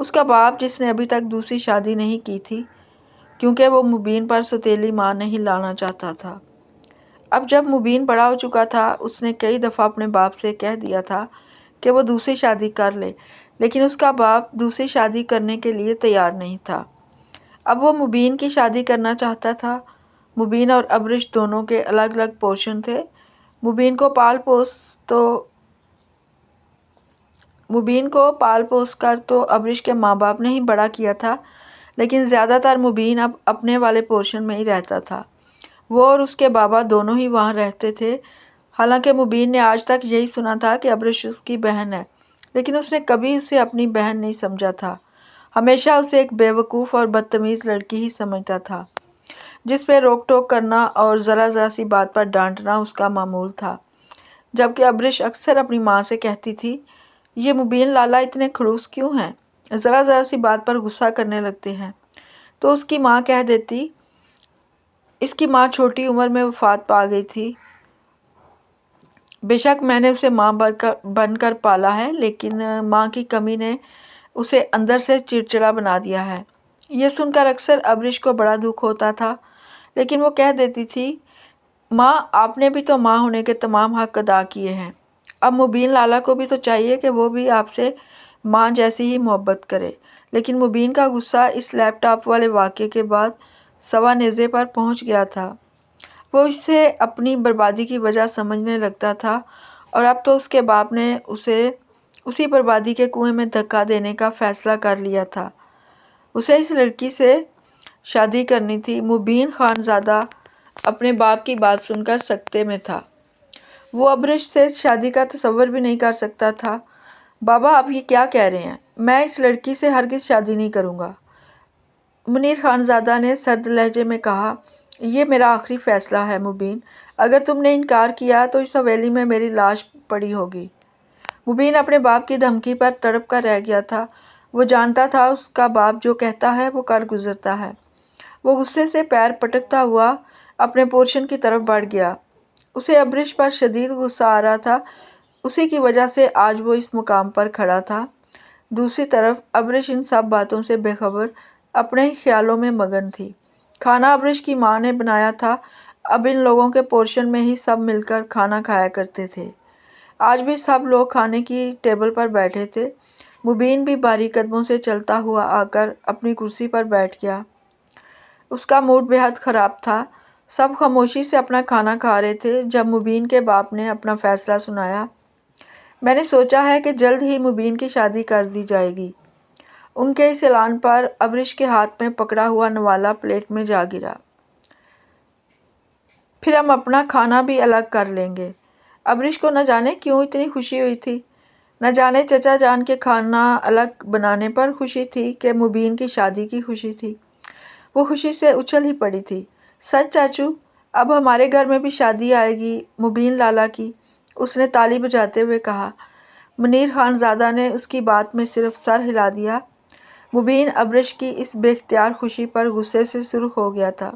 اس کا باپ جس نے ابھی تک دوسری شادی نہیں کی تھی کیونکہ وہ مبین پر سوتیلی ماں نہیں لانا چاہتا تھا، اب جب مبین بڑا ہو چکا تھا اس نے کئی دفعہ اپنے باپ سے کہہ دیا تھا کہ وہ دوسری شادی کر لے، لیکن اس کا باپ دوسری شادی کرنے کے لیے تیار نہیں تھا۔ اب وہ مبین کی شادی کرنا چاہتا تھا۔ مبین اور ابرش دونوں کے الگ الگ پورشن تھے۔ مبین کو پال پوس کر تو ابرش کے ماں باپ نے ہی بڑا کیا تھا، لیکن زیادہ تر مبین اب اپنے والے پورشن میں ہی رہتا تھا۔ وہ اور اس کے بابا دونوں ہی وہاں رہتے تھے۔ حالانکہ مبین نے آج تک یہی سنا تھا کہ ابرش اس کی بہن ہے، لیکن اس نے کبھی اسے اپنی بہن نہیں سمجھا تھا، ہمیشہ اسے ایک بے وقوف اور بدتمیز لڑکی ہی سمجھتا تھا جس پہ روک ٹوک کرنا اور ذرا ذرا سی بات پر ڈانٹنا اس کا معمول تھا۔ جبکہ ابرش اکثر اپنی ماں سے کہتی تھی، یہ مبین لالا اتنے خڑوس کیوں ہیں، ذرا ذرا سی بات پر غصہ کرنے لگتے ہیں، تو اس کی ماں کہہ دیتی، اس کی ماں چھوٹی عمر میں وفات پا گئی تھی، بے شک میں نے اسے ماں بن کر پالا ہے، لیکن ماں کی کمی نے اسے اندر سے چڑچڑا بنا دیا ہے۔ یہ سن کر اکثر ابرش کو بڑا دکھ ہوتا تھا، لیکن وہ کہہ دیتی تھی، ماں آپ نے بھی تو ماں ہونے کے تمام حق ادا کیے ہیں، اب مبین لالا کو بھی تو چاہیے کہ وہ بھی آپ سے ماں جیسی ہی محبت کرے۔ لیکن مبین کا غصہ اس لیپ ٹاپ والے واقعے کے بعد سوا نیزے پر پہنچ گیا تھا۔ وہ اسے اپنی بربادی کی وجہ سمجھنے لگتا تھا، اور اب تو اس کے باپ نے اسے اسی بربادی کے کنویں میں دھکا دینے کا فیصلہ کر لیا تھا۔ اسے اس لڑکی سے شادی کرنی تھی۔ مبین خانزادہ اپنے باپ کی بات سن کر سکتے میں تھا۔ وہ ابرش سے شادی کا تصور بھی نہیں کر سکتا تھا۔ بابا آپ یہ کیا کہہ رہے ہیں؟ میں اس لڑکی سے ہرگز شادی نہیں کروں گا، منیر خانزادہ نے سرد لہجے میں کہا۔ یہ میرا آخری فیصلہ ہے مبین، اگر تم نے انکار کیا تو اس حویلی میں میری لاش پڑی ہوگی۔ مبین اپنے باپ کی دھمکی پر تڑپ کر رہ گیا تھا۔ وہ جانتا تھا اس کا باپ جو کہتا ہے وہ کر گزرتا ہے۔ وہ غصے سے پیر پٹکتا ہوا اپنے پورشن کی طرف بڑھ گیا۔ اسے ابرش پر شدید غصہ آ رہا تھا، اسی کی وجہ سے آج وہ اس مقام پر کھڑا تھا۔ دوسری طرف ابرش ان سب باتوں سے بے خبر اپنے ہی خیالوں میں مگن تھی۔ کھانا ابرش کی ماں نے بنایا تھا، اب ان لوگوں کے پورشن میں ہی سب مل کر کھانا کھایا کرتے تھے۔ آج بھی سب لوگ کھانے کی ٹیبل پر بیٹھے تھے۔ مبین بھی بھاری قدموں سے چلتا ہوا آ کر اپنی کرسی پر بیٹھ گیا۔ اس کا موڈ بے حد خراب تھا۔ سب خاموشی سے اپنا کھانا کھا رہے تھے جب مبین کے باپ نے اپنا فیصلہ سنایا۔ میں نے سوچا ہے کہ جلد ہی مبین کی شادی کر دی جائے گی۔ ان کے اس اعلان پر ابرش کے ہاتھ میں پکڑا ہوا نوالا پلیٹ میں جا گرا۔ پھر ہم اپنا کھانا بھی الگ کر لیں گے۔ ابرش کو نہ جانے کیوں اتنی خوشی ہوئی تھی، نہ جانے چچا جان کے کھانا الگ بنانے پر خوشی تھی کہ مبین کی شادی کی خوشی تھی۔ وہ خوشی سے اچھل ہی پڑی تھی۔ سچ چاچو، اب ہمارے گھر میں بھی شادی آئے گی مبین لالا کی، اس نے تالی بجاتے ہوئے کہا۔ منیر خانزادہ نے اس کی بات میں صرف سر ہلا دیا۔ مبین ابرش کی اس بے اختیار خوشی پر غصے سے سرخ ہو گیا تھا۔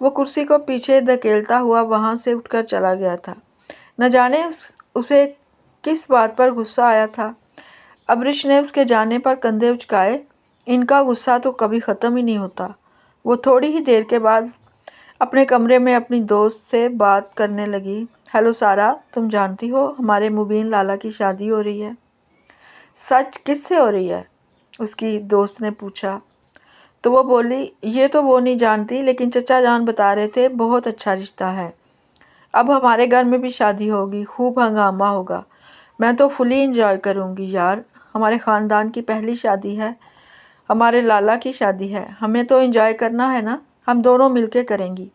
وہ کرسی کو پیچھے دھکیلتا ہوا وہاں سے اٹھ کر چلا گیا تھا۔ نہ جانے اسے کس بات پر غصہ آیا تھا۔ ابرش نے اس کے جانے پر کندھے اچکائے۔ ان کا غصہ تو کبھی ختم ہی نہیں ہوتا۔ وہ تھوڑی ہی دیر کے بعد اپنے کمرے میں اپنی دوست سے بات کرنے لگی۔ ہیلو سارا، تم جانتی ہو ہمارے مبین لالا کی شادی ہو رہی ہے۔ سچ؟ کس سے ہو رہی ہے؟ اس کی دوست نے پوچھا۔ تو وہ بولی، یہ تو وہ نہیں جانتی، لیکن چچا جان بتا رہے تھے بہت اچھا رشتہ ہے، اب ہمارے گھر میں بھی شادی ہوگی، خوب ہنگامہ ہوگا، میں تو فلی انجوائے کروں گی یار، ہمارے خاندان کی پہلی شادی ہے، ہمارے لالا کی شادی ہے، ہمیں تو انجوائے کرنا ہے نا، ہم دونوں مل کے کریں گی،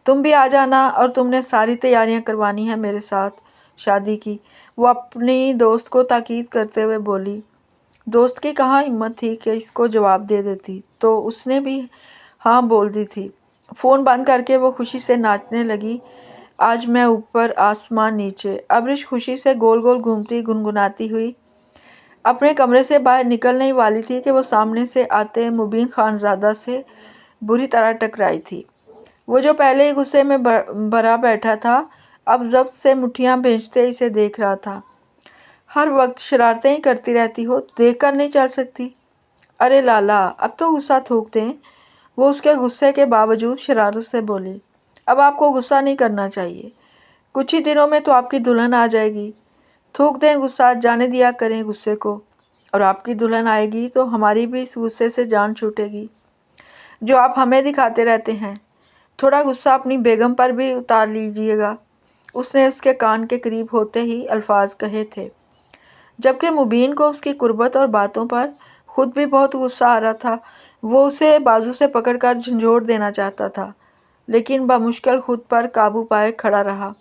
تم بھی آ جانا، اور تم نے ساری تیاریاں کروانی ہیں میرے ساتھ شادی کی، وہ اپنی دوست کو تاکید کرتے ہوئے بولی۔ دوست کی کہاں ہمت تھی کہ اس کو جواب دے دیتی، تو اس نے بھی ہاں بول دی تھی۔ فون بند کر کے وہ خوشی سے ناچنے لگی۔ آج میں اوپر آسمان نیچے، ابرش خوشی سے گول گول گھومتی گنگناتی ہوئی اپنے کمرے سے باہر نکلنے ہی والی تھی کہ وہ سامنے سے آتے مبین خانزادہ سے بری طرح ٹکرائی تھی۔ وہ جو پہلے ہی غصے میں بھرا بیٹھا تھا، اب ضبط سے مٹھیاں بھینجتے اسے دیکھ رہا تھا۔ ہر وقت شرارتیں ہی کرتی رہتی ہو، دیکھ کر نہیں چل سکتی؟ ارے لالا اب تو غصہ تھوک دیں۔ وہ اس کے غصے کے باوجود شرارت سے بولی، اب آپ کو غصہ نہیں کرنا چاہیے، کچھ ہی دنوں میں تو آپ کی دلہن آ جائے گی، تھوک دیں غصہ، جانے دیا کریں غصے کو، اور آپ کی دلہن آئے گی تو ہماری بھی اس غصے سے جان چھوٹے گی جو آپ ہمیں دکھاتے رہتے ہیں۔ تھوڑا غصہ اپنی بیگم پر بھی اتار لیجیے گا۔ اس نے اس کے کان کے قریب ہوتے ہی الفاظ کہے تھے، جبکہ مبین کو اس کی قربت اور باتوں پر خود بھی بہت غصہ آ رہا تھا۔ وہ اسے بازو سے پکڑ کر جھنجھوڑ دینا چاہتا تھا، لیکن بمشکل خود پر قابو پائے کھڑا رہا۔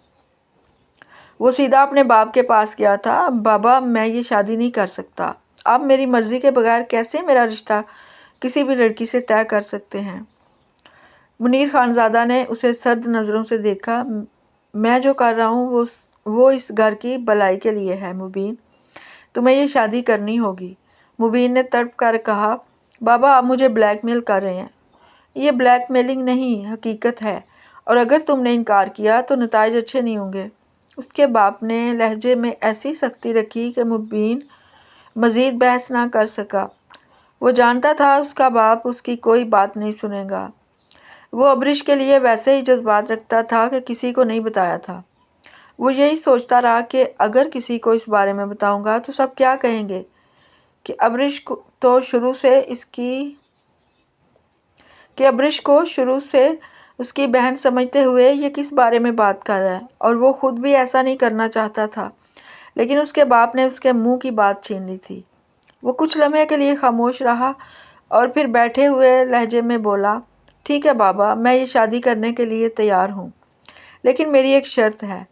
وہ سیدھا اپنے باپ کے پاس گیا تھا۔ بابا، میں یہ شادی نہیں کر سکتا۔ آپ میری مرضی کے بغیر کیسے میرا رشتہ کسی بھی لڑکی سے طے کر سکتے ہیں؟ منیر خانزادہ نے اسے سرد نظروں سے دیکھا۔ میں جو کر رہا ہوں وہ اس گھر کی بھلائی کے لیے ہے مبین، تمہیں یہ شادی کرنی ہوگی۔ مبین نے تڑپ کر کہا، بابا آپ مجھے بلیک میل کر رہے ہیں۔ یہ بلیک میلنگ نہیں، حقیقت ہے، اور اگر تم نے انکار کیا تو نتائج اچھے نہیں ہوں گے۔ اس کے باپ نے لہجے میں ایسی سختی رکھی کہ مبین مزید بحث نہ کر سکا۔ وہ جانتا تھا اس کا باپ اس کی کوئی بات نہیں سنے گا۔ وہ ابرش کے لیے ویسے ہی جذبات رکھتا تھا کہ کسی کو نہیں بتایا تھا۔ وہ یہی سوچتا رہا کہ اگر کسی کو اس بارے میں بتاؤں گا تو سب کیا کہیں گے کہ ابرش کو شروع سے اس کی بہن سمجھتے ہوئے یہ کس بارے میں بات کر رہا ہے، اور وہ خود بھی ایسا نہیں کرنا چاہتا تھا، لیکن اس کے باپ نے اس کے منہ کی بات چھین لی تھی۔ وہ کچھ لمحے کے لیے خاموش رہا اور پھر بیٹھے ہوئے لہجے میں بولا، ٹھیک ہے بابا، میں یہ شادی کرنے کے لیے تیار ہوں، لیکن میری ایک شرط ہے۔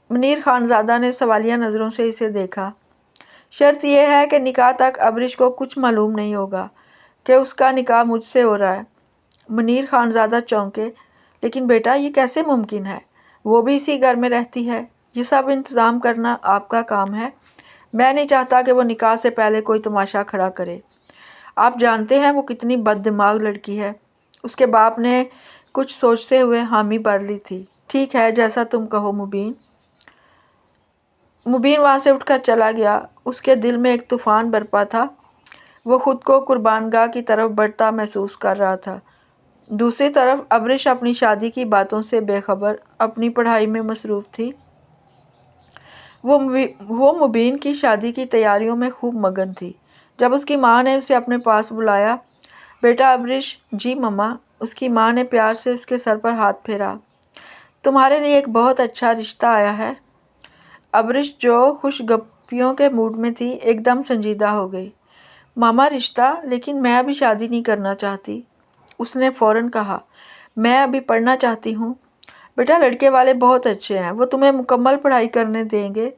منیر خانزادہ نے سوالیہ نظروں سے اسے دیکھا۔ شرط یہ ہے کہ نکاح تک ابرش کو کچھ معلوم نہیں ہوگا کہ اس کا نکاح مجھ سے ہو رہا ہے۔ منیر خانزادہ چونکے، لیکن بیٹا یہ کیسے ممکن ہے؟ وہ بھی اسی گھر میں رہتی ہے، یہ سب انتظام کرنا آپ کا کام ہے۔ میں نہیں چاہتا کہ وہ نکاح سے پہلے کوئی تماشا کھڑا کرے۔ آپ جانتے ہیں وہ کتنی بد دماغ لڑکی ہے۔ اس کے باپ نے کچھ سوچتے ہوئے حامی بھر لی تھی۔ ٹھیک ہے، جیسا تم کہو مبین۔ مبین وہاں سے اٹھ کر چلا گیا۔ اس کے دل میں ایک طوفان برپا تھا۔ وہ خود کو قربان گاہ کی طرف بڑھتا محسوس کر رہا تھا۔ دوسری طرف ابرش اپنی شادی کی باتوں سے بے خبر اپنی پڑھائی میں مصروف تھی۔ وہ مبین کی شادی کی تیاریوں میں خوب مگن تھی۔ جب اس کی ماں نے اسے اپنے پاس بلایا، بیٹا ابرش۔ جی مما۔ اس کی ماں نے پیار سے اس کے سر پر ہاتھ پھیرا۔ تمہارے لیے ایک بہت اچھا رشتہ آیا ہے۔ ابرش جو خوش گپیوں کے موڈ میں تھی ایک دم سنجیدہ ہو گئی۔ ماما رشتہ؟ لیکن میں ابھی شادی نہیں کرنا چاہتی۔ اس نے فوراً کہا، میں ابھی پڑھنا چاہتی ہوں۔ بیٹا لڑکے والے بہت اچھے ہیں، وہ تمہیں مکمل پڑھائی کرنے دیں گے۔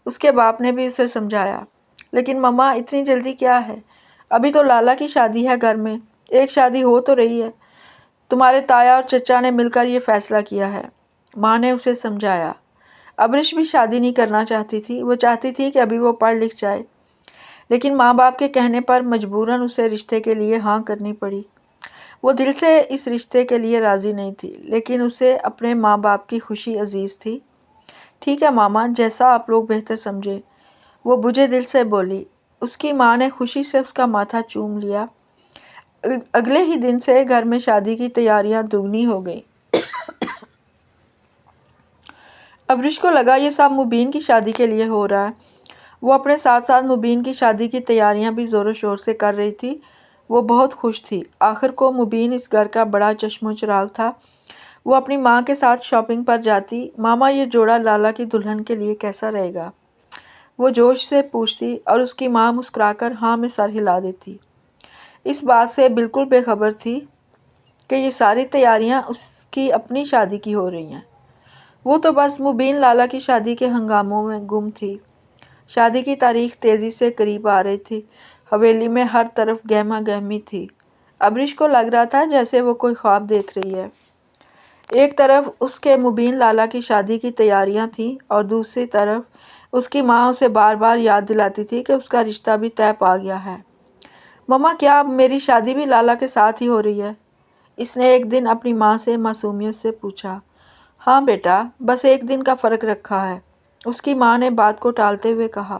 اس کے باپ نے بھی اسے سمجھایا۔ لیکن مما اتنی جلدی کیا ہے؟ ابھی تو لالا کی شادی ہے گھر میں، ایک شادی ہو تو رہی ہے۔ تمہارے تایا اور چچا نے مل کر یہ فیصلہ کیا ہے۔ ماں نے اسے سمجھایا۔ ابرش بھی شادی نہیں کرنا چاہتی تھی۔ وہ چاہتی تھی کہ ابھی وہ پڑھ لکھ جائے، لیکن ماں باپ کے کہنے پر مجبوراً اسے رشتے کے لیے ہاں کرنی پڑی۔ وہ دل سے اس رشتے کے لیے راضی نہیں تھی، لیکن اسے اپنے ماں باپ کی خوشی عزیز تھی۔ ٹھیک ہے ماما، جیسا آپ لوگ بہتر سمجھے، وہ بجھے دل سے بولی۔ اس کی ماں نے خوشی سے اس کا ماتھا چوم لیا۔ اگلے ہی دن سے گھر میں شادی کی تیاریاں دگنی ہو گئیں۔ ابرش کو لگا یہ سب مبین کی شادی کے لیے ہو رہا ہے۔ وہ اپنے ساتھ ساتھ مبین کی شادی کی تیاریاں بھی زور و شور سے کر رہی تھی۔ وہ بہت خوش تھی۔ آخر کو مبین اس گھر کا بڑا چشم و چراغ تھا۔ وہ اپنی ماں کے ساتھ شاپنگ پر جاتی۔ ماما یہ جوڑا لالا کی دلہن کے لیے کیسا رہے گا؟ وہ جوش سے پوچھتی اور اس کی ماں مسکرا کر ہاں میں سر ہلا دیتی۔ اس بات سے بالکل بے خبر تھی کہ یہ ساری تیاریاں اس کی اپنی شادی کی ہو رہی ہیں۔ وہ تو بس مبین لالا کی شادی کے ہنگاموں میں گم تھی۔ شادی کی تاریخ تیزی سے قریب آ رہی تھی۔ حویلی میں ہر طرف گہما گہمی تھی۔ ابرش کو لگ رہا تھا جیسے وہ کوئی خواب دیکھ رہی ہے۔ ایک طرف اس کے مبین لالا کی شادی کی تیاریاں تھیں اور دوسری طرف اس کی ماں اسے بار بار یاد دلاتی تھی کہ اس کا رشتہ بھی طے پا گیا ہے۔ مما کیا اب میری شادی بھی لالا کے ساتھ ہی ہو رہی ہے؟ اس نے ایک دن اپنی ماں سے معصومیت سے پوچھا۔ ہاں بیٹا، بس ایک دن کا فرق رکھا ہے، اس کی ماں نے بات کو ٹالتے ہوئے کہا۔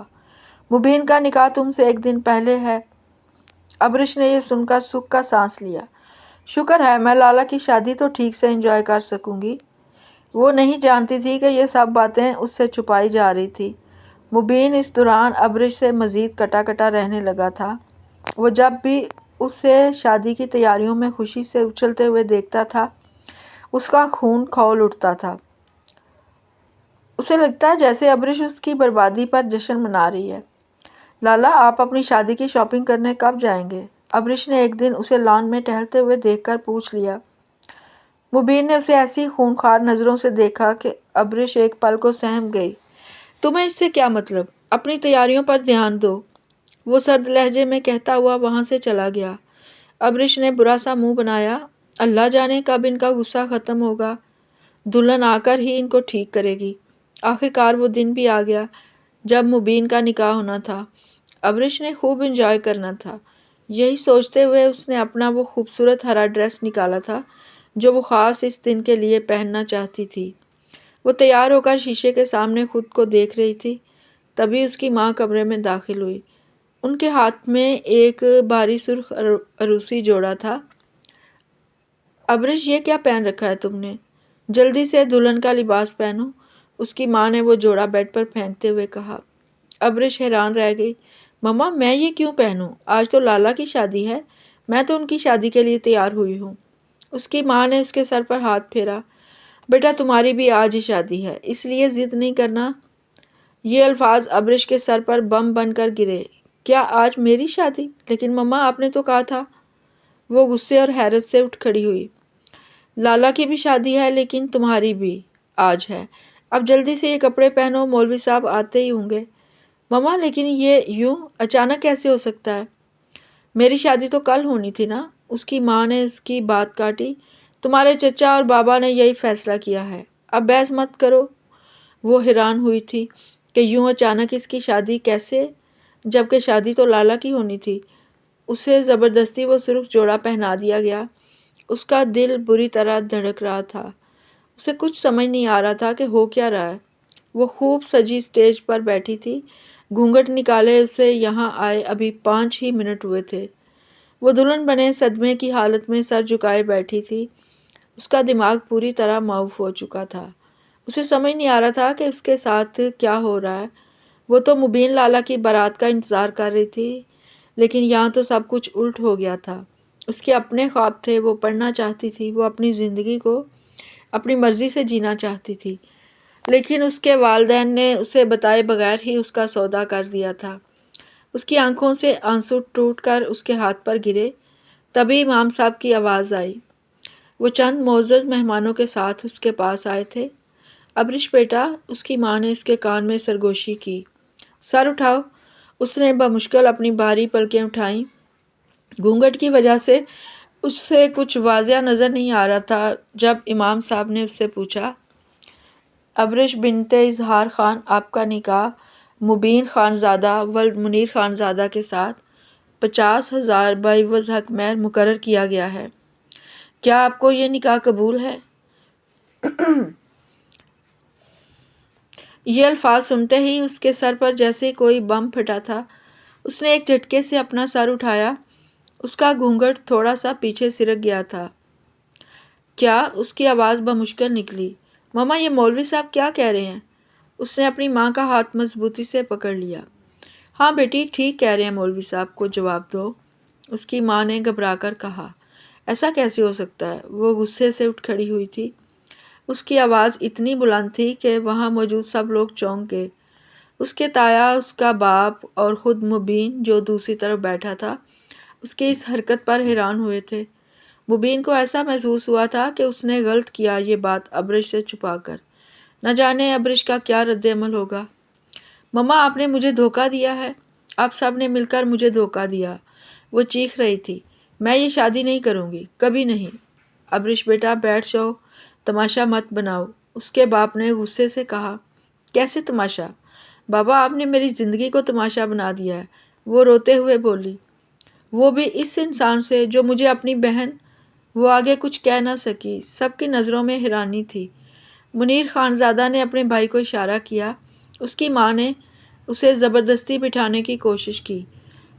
مبین کا نکاح تم سے ایک دن پہلے ہے۔ ابرش نے یہ سن کر سکھ کا سانس لیا۔ شکر ہے میں لالا کی شادی تو ٹھیک سے انجوائے کر سکوں گی۔ وہ نہیں جانتی تھی کہ یہ سب باتیں اس سے چھپائی جا رہی تھی۔ مبین اس دوران ابرش سے مزید کٹا کٹا رہنے لگا تھا۔ وہ جب بھی اسے شادی کی تیاریوں میں خوشی سے اچھلتے ہوئے دیکھتا تھا اس کا خون کھول اٹھتا تھا۔ اسے لگتا جیسے ابرش اس کی بربادی پر جشن منا رہی ہے۔ لالا آپ اپنی شادی کی شاپنگ کرنے کب جائیں گے؟ ابرش نے ایک دن اسے لان میں ٹہلتے ہوئے دیکھ کر پوچھ لیا۔ مبین نے اسے ایسی خونخوار نظروں سے دیکھا کہ ابرش ایک پل کو سہم گئی۔ تمہیں اس سے کیا مطلب؟ اپنی تیاریوں پر دھیان دو، وہ سرد لہجے میں کہتا ہوا وہاں سے چلا گیا۔ ابرش نے برا سا منہ بنایا۔ اللہ جانے کب ان کا غصہ ختم ہوگا۔ دلہن آ کر ہی ان کو ٹھیک کرے گی۔ آخرکار وہ دن بھی آ گیا جب مبین کا نکاح ہونا تھا۔ ابرش نے خوب انجوائے کرنا تھا۔ یہی سوچتے ہوئے اس نے اپنا وہ خوبصورت ہرا ڈریس نکالا تھا جو وہ خاص اس دن کے لیے پہننا چاہتی تھی۔ وہ تیار ہو کر شیشے کے سامنے خود کو دیکھ رہی تھی، تبھی اس کی ماں کمرے میں داخل ہوئی۔ ان کے ہاتھ میں ایک بھاری سرخ عروسی جوڑا تھا۔ ابرش یہ کیا پہن رکھا ہے تم نے؟ جلدی سے دلہن کا لباس پہنو، اس کی ماں نے وہ جوڑا بیڈ پر پھینکتے ہوئے کہا۔ ابرش حیران رہ گئی۔ مما میں یہ کیوں پہنوں؟ آج تو لالا کی شادی ہے، میں تو ان کی شادی کے لیے تیار ہوئی ہوں۔ اس کی ماں نے اس کے سر پر ہاتھ پھیرا۔ بیٹا تمہاری بھی آج ہی شادی ہے، اس لیے ضد نہیں کرنا۔ یہ الفاظ ابرش کے سر پر بم بن کر گرے۔ کیا آج میری شادی؟ لیکن مما آپ نے تو کہا تھا۔ وہ غصے اور حیرت سے اٹھ کھڑی ہوئی۔ لالا کی بھی شادی ہے لیکن تمہاری بھی آج ہے۔ اب جلدی سے یہ کپڑے پہنو، مولوی صاحب آتے ہی ہوں گے۔ مما لیکن یہ یوں اچانک کیسے ہو سکتا ہے؟ میری شادی تو کل ہونی تھی نا، اس کی ماں نے اس کی بات کاٹی۔ تمہارے چچا اور بابا نے یہی فیصلہ کیا ہے، اب بحث مت کرو۔ وہ حیران ہوئی تھی کہ یوں اچانک اس کی شادی کیسے، جبکہ شادی تو لالا کی ہونی تھی۔ اسے زبردستی وہ سرخ جوڑا پہنا دیا گیا۔ اس کا دل بری طرح دھڑک رہا تھا۔ اسے کچھ سمجھ نہیں آ رہا تھا کہ ہو کیا رہا ہے۔ وہ خوب سجی اسٹیج پر بیٹھی تھی، گھونگھٹ نکالے اسے یہاں آئے ابھی 5 ہی منٹ ہوئے تھے۔ وہ دلہن بنے صدمے کی حالت میں سر جھکائے بیٹھی تھی۔ اس کا دماغ پوری طرح معاف ہو چکا تھا۔ اسے سمجھ نہیں آ رہا تھا کہ اس کے ساتھ کیا ہو رہا ہے۔ وہ تو مبین لالا کی بارات کا انتظار کر رہی تھی، لیکن یہاں تو سب کچھ الٹ ہو گیا تھا۔ اس کے اپنے خواب تھے، وہ پڑھنا چاہتی تھی، وہ اپنی زندگی کو اپنی مرضی سے جینا چاہتی تھی، لیکن اس کے والدین نے اسے بتائے بغیر ہی اس کا سودا کر دیا تھا۔ اس کی آنکھوں سے آنسو ٹوٹ کر اس کے ہاتھ پر گرے۔ تبھی امام صاحب کی آواز آئی۔ وہ چند معزز مہمانوں کے ساتھ اس کے پاس آئے تھے۔ ابرش بیٹا، اس کی ماں نے اس کے کان میں سرگوشی کی۔ سر اٹھاؤ۔ اس نے بمشکل اپنی بھاری پلکیں اٹھائیں۔ گھونگھٹ کی وجہ سے اس سے کچھ واضح نظر نہیں آ رہا تھا۔ جب امام صاحب نے اس سے پوچھا، ابرش بنت اظہار خان، آپ کا نکاح مبین خانزادہ ولد منیر خانزادہ کے ساتھ 50,000 بعوض حق مہر مقرر کیا گیا ہے۔ کیا آپ کو یہ نکاح قبول ہے؟ یہ الفاظ سنتے ہی اس کے سر پر جیسے کوئی بم پھٹا تھا۔ اس نے ایک جھٹکے سے اپنا سر اٹھایا۔ اس کا گھونگھٹ تھوڑا سا پیچھے سرک گیا تھا۔ کیا؟ اس کی آواز بمشکل نکلی۔ مما یہ مولوی صاحب کیا کہہ رہے ہیں؟ اس نے اپنی ماں کا ہاتھ مضبوطی سے پکڑ لیا۔ ہاں بیٹی ٹھیک کہہ رہے ہیں مولوی صاحب کو جواب دو، اس کی ماں نے گھبرا کر کہا۔ ایسا کیسے ہو سکتا ہے؟ وہ غصے سے اٹھ کھڑی ہوئی تھی۔ اس کی آواز اتنی بلند تھی کہ وہاں موجود سب لوگ چونک گئے۔ اس کے تایا، اس کا باپ اور خود مبین جو دوسری طرف بیٹھا تھا اس کی اس حرکت پر حیران ہوئے تھے۔ مبین کو ایسا محسوس ہوا تھا کہ اس نے غلط کیا یہ بات ابرش سے چھپا کر۔ نہ جانے ابرش کا کیا رد عمل ہوگا۔ مما آپ نے مجھے دھوکہ دیا ہے، آپ سب نے مل کر مجھے دھوکہ دیا، وہ چیخ رہی تھی۔ میں یہ شادی نہیں کروں گی، کبھی نہیں۔ ابرش بیٹا بیٹھ جاؤ، تماشا مت بناؤ، اس کے باپ نے غصے سے کہا۔ کیسے تماشا؟ بابا آپ نے میری زندگی کو تماشا بنا دیا ہے، وہ روتے ہوئے بولی۔ وہ بھی اس انسان سے جو مجھے اپنی بہن۔ وہ آگے کچھ کہہ نہ سکی، سب کی نظروں میں حیرانی تھی۔ منیر خانزادہ نے اپنے بھائی کو اشارہ کیا۔ اس کی ماں نے اسے زبردستی بٹھانے کی کوشش کی،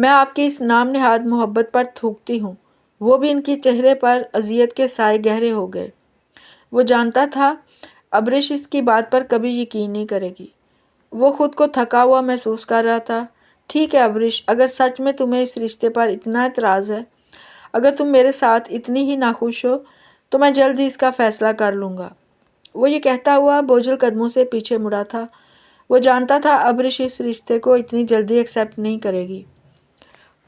میں آپ کی اس نام نہاد محبت پر تھوکتی ہوں۔ وہ بھی ان کے چہرے پر اذیت کے سائے گہرے ہو گئے۔ وہ جانتا تھا ابرش اس کی بات پر کبھی یقین نہیں کرے گی۔ وہ خود کو تھکا ہوا محسوس کر رہا تھا۔ ٹھیک ہے ابرش، اگر سچ میں تمہیں اس رشتے پر اتنا اعتراض ہے، اگر تم میرے ساتھ اتنی ہی ناخوش ہو، تو میں جلد ہی اس کا فیصلہ کر لوں گا۔ وہ یہ کہتا ہوا بوجھل قدموں سے پیچھے مڑا تھا۔ وہ جانتا تھا ابرش اس رشتے کو اتنی جلدی ایکسیپٹ نہیں کرے گی۔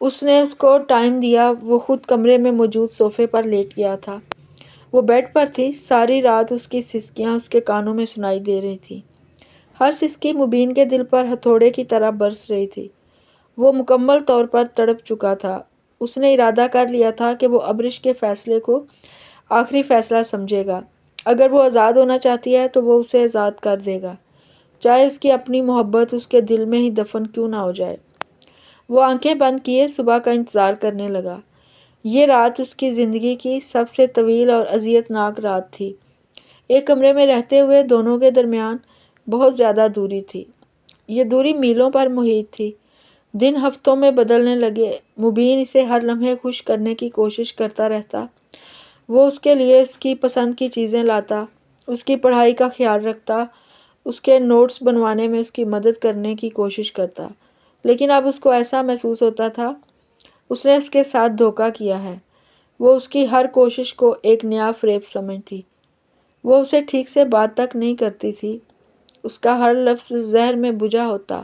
اس نے اس کو ٹائم دیا۔ وہ خود کمرے میں موجود صوفے پر لیٹ گیا تھا۔ وہ بیڈ پر تھی۔ ساری رات اس کی سسکیاں اس کے کانوں میں سنائی دے رہی تھیں۔ ہر سسکی مبین کے دل پر ہتھوڑے کی طرح برس رہی تھی۔ وہ مکمل طور پر تڑپ چکا تھا۔ اس نے ارادہ کر لیا تھا کہ وہ ابرش کے فیصلے کو آخری فیصلہ سمجھے گا۔ اگر وہ آزاد ہونا چاہتی ہے تو وہ اسے آزاد کر دے گا، چاہے اس کی اپنی محبت اس کے دل میں ہی دفن کیوں نہ ہو جائے۔ وہ آنکھیں بند کیے صبح کا انتظار کرنے لگا۔ یہ رات اس کی زندگی کی سب سے طویل اور اذیت ناک رات تھی۔ ایک کمرے میں رہتے ہوئے دونوں کے درمیان بہت زیادہ دوری تھی۔ یہ دوری میلوں پر محیط تھی۔ دن ہفتوں میں بدلنے لگے۔ مبین اسے ہر لمحے خوش کرنے کی کوشش کرتا رہتا۔ وہ اس کے لیے اس کی پسند کی چیزیں لاتا، اس کی پڑھائی کا خیال رکھتا، اس کے نوٹس بنوانے میں اس کی مدد کرنے کی کوشش کرتا، لیکن اب اس کو ایسا محسوس ہوتا تھا اس نے اس کے ساتھ دھوکہ کیا ہے۔ وہ اس کی ہر کوشش کو ایک نیا فریب سمجھتی۔ وہ اسے ٹھیک سے بات تک نہیں کرتی تھی۔ اس کا ہر لفظ زہر میں بجھا ہوتا۔